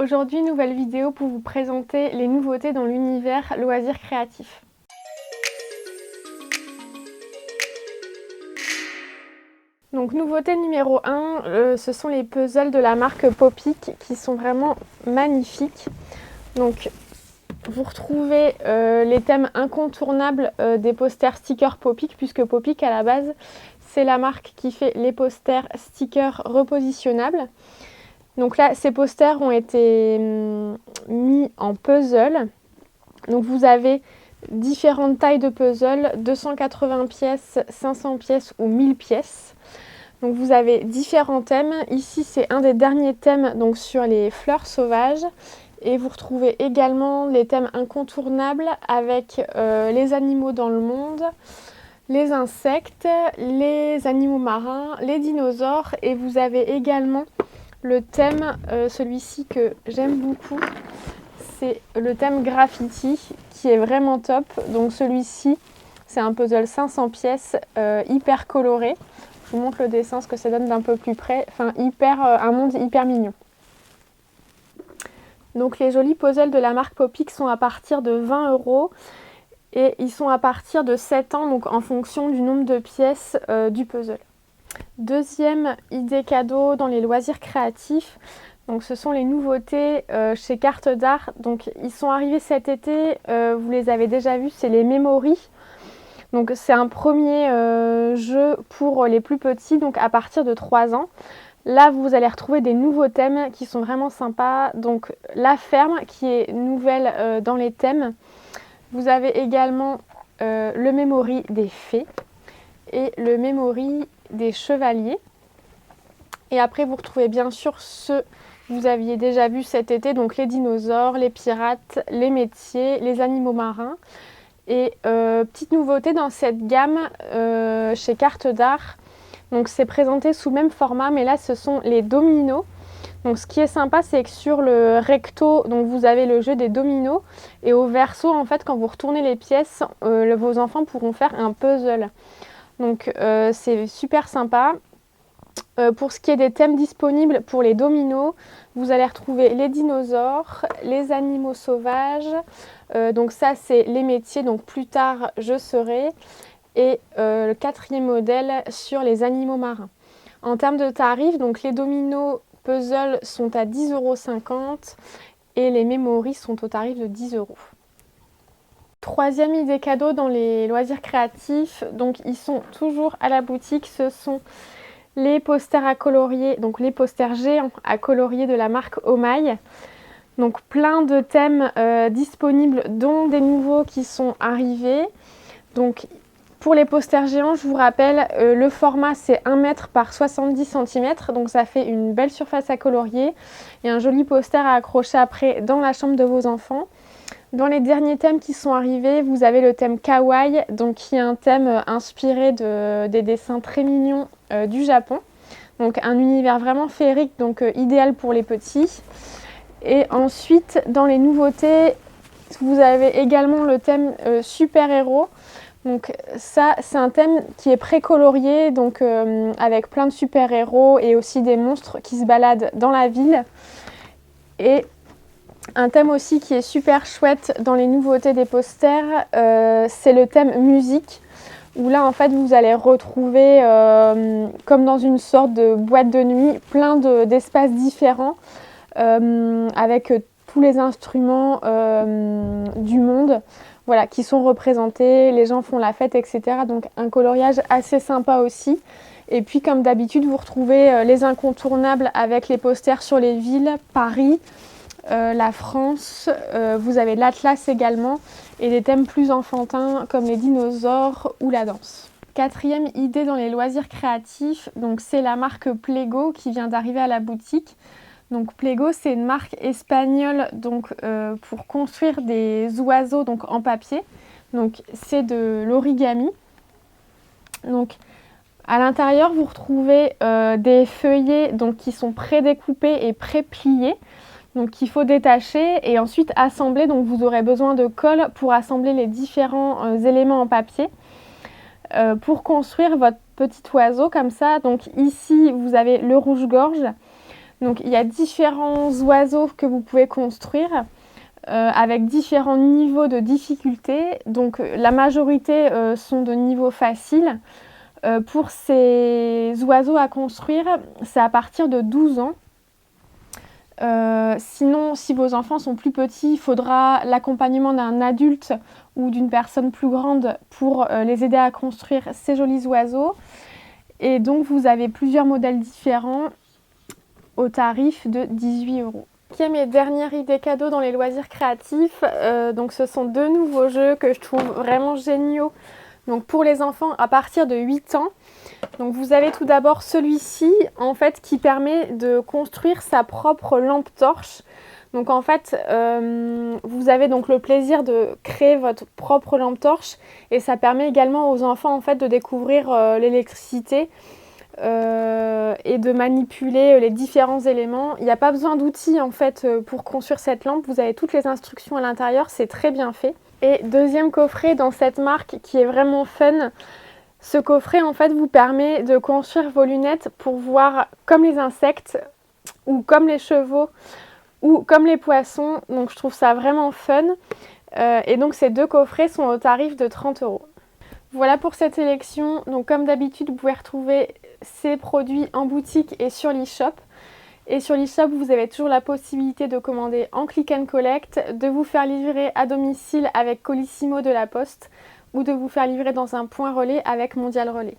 Aujourd'hui, nouvelle vidéo pour vous présenter les nouveautés dans l'univers loisirs créatifs. Donc nouveauté numéro 1, ce sont les puzzles de la marque Popic qui sont vraiment magnifiques. Donc vous retrouvez les thèmes incontournables des posters stickers Popic, puisque Popic à la base c'est la marque qui fait les posters stickers repositionnables. Donc là, ces posters ont été mis en puzzle. Donc vous avez différentes tailles de puzzle, 280 pièces, 500 pièces ou 1000 pièces. Donc vous avez différents thèmes. Ici, c'est un des derniers thèmes donc sur les fleurs sauvages. Et vous retrouvez également les thèmes incontournables avec les animaux dans le monde, les insectes, les animaux marins, les dinosaures. Et vous avez également le thème, celui-ci que j'aime beaucoup, c'est le thème graffiti qui est vraiment top. Donc celui-ci, c'est un puzzle 500 pièces hyper coloré. Je vous montre le dessin, ce que ça donne d'un peu plus près. Enfin, un monde hyper mignon. Donc les jolis puzzles de la marque Popic sont à partir de 20 € et ils sont à partir de 7 ans, donc en fonction du nombre de pièces du puzzle. Deuxième idée cadeau dans les loisirs créatifs, donc ce sont les nouveautés chez Carte d'Art. Donc ils sont arrivés cet été, vous les avez déjà vus, c'est les Memory. Donc c'est un premier jeu pour les plus petits, donc à partir de 3 ans. Là vous allez retrouver des nouveaux thèmes qui sont vraiment sympas. Donc la ferme qui est nouvelle dans les thèmes. Vous avez également le Memory des fées et le Memory des chevaliers. Et après vous retrouvez bien sûr ceux que vous aviez déjà vus cet été, donc les dinosaures, les pirates, les métiers, les animaux marins. Et petite nouveauté dans cette gamme chez Carte d'Art, donc c'est présenté sous le même format, mais là ce sont les dominos. Donc ce qui est sympa, c'est que sur le recto, donc vous avez le jeu des dominos, et au verso, en fait, quand vous retournez les pièces, vos enfants pourront faire un puzzle. Donc c'est super sympa. Pour ce qui est des thèmes disponibles pour les dominos, vous allez retrouver les dinosaures, les animaux sauvages, donc ça c'est les métiers, donc plus tard je serai, et le quatrième modèle sur les animaux marins. En termes de tarifs, donc les dominos puzzle sont à 10,50 € et les Memory sont au tarif de 10 €. Troisième idée cadeau dans les loisirs créatifs, donc ils sont toujours à la boutique, ce sont les posters à colorier, donc les posters géants à colorier de la marque Omaï. Donc plein de thèmes disponibles, dont des nouveaux qui sont arrivés. Donc pour les posters géants, je vous rappelle, le format c'est 1 m par 70 cm, donc ça fait une belle surface à colorier et un joli poster à accrocher après dans la chambre de vos enfants. Dans les derniers thèmes qui sont arrivés, vous avez le thème Kawaii, donc qui est un thème inspiré des dessins très mignons du Japon. Donc un univers vraiment féerique, donc idéal pour les petits. Et ensuite, dans les nouveautés, vous avez également le thème super-héros. Donc ça, c'est un thème qui est précolorié, donc avec plein de super-héros et aussi des monstres qui se baladent dans la ville. Et un thème aussi qui est super chouette dans les nouveautés des posters, c'est le thème musique, où là en fait vous allez retrouver, comme dans une sorte de boîte de nuit, plein d'espaces différents, avec tous les instruments du monde, voilà, qui sont représentés, les gens font la fête, etc. Donc un coloriage assez sympa aussi. Et puis comme d'habitude, vous retrouvez les incontournables avec les posters sur les villes, Paris, la France, vous avez l'Atlas également, et des thèmes plus enfantins comme les dinosaures ou la danse. Quatrième idée dans les loisirs créatifs, donc c'est la marque Plego qui vient d'arriver à la boutique. Donc Plego, c'est une marque espagnole donc, pour construire des oiseaux donc, en papier. Donc c'est de l'origami. Donc à l'intérieur, vous retrouvez des feuillets donc, qui sont prédécoupés et pré-pliés. Donc il faut détacher et ensuite assembler. Donc vous aurez besoin de colle pour assembler les différents éléments en papier pour construire votre petit oiseau comme ça. Donc ici vous avez le rouge-gorge. Donc il y a différents oiseaux que vous pouvez construire avec différents niveaux de difficulté. Donc la majorité sont de niveau facile. Pour ces oiseaux à construire, c'est à partir de 12 ans. Sinon, si vos enfants sont plus petits, il faudra l'accompagnement d'un adulte ou d'une personne plus grande pour les aider à construire ces jolis oiseaux. Et donc, vous avez plusieurs modèles différents au tarif de 18 €. Cinquième et dernière idée cadeau dans les loisirs créatifs, donc ce sont 2 nouveaux jeux que je trouve vraiment géniaux. Donc pour les enfants à partir de 8 ans. Donc vous avez tout d'abord celui-ci en fait qui permet de construire sa propre lampe torche. Donc en fait vous avez donc le plaisir de créer votre propre lampe torche et ça permet également aux enfants en fait de découvrir l'électricité et de manipuler les différents éléments. Il n'y a pas besoin d'outils en fait pour construire cette lampe, vous avez toutes les instructions à l'intérieur, c'est très bien fait. Et deuxième coffret dans cette marque qui est vraiment fun, ce coffret en fait vous permet de construire vos lunettes pour voir comme les insectes ou comme les chevaux ou comme les poissons, donc je trouve ça vraiment fun. Et donc ces 2 coffrets sont au tarif de 30 €. Voilà pour cette sélection, donc comme d'habitude vous pouvez retrouver ces produits en boutique et sur l'e-shop. Et sur l'e-shop, vous avez toujours la possibilité de commander en click and collect, de vous faire livrer à domicile avec Colissimo de la Poste ou de vous faire livrer dans un point relais avec Mondial Relais.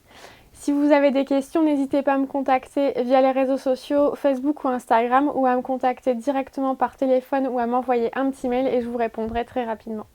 Si vous avez des questions, n'hésitez pas à me contacter via les réseaux sociaux, Facebook ou Instagram ou à me contacter directement par téléphone ou à m'envoyer un petit mail et je vous répondrai très rapidement.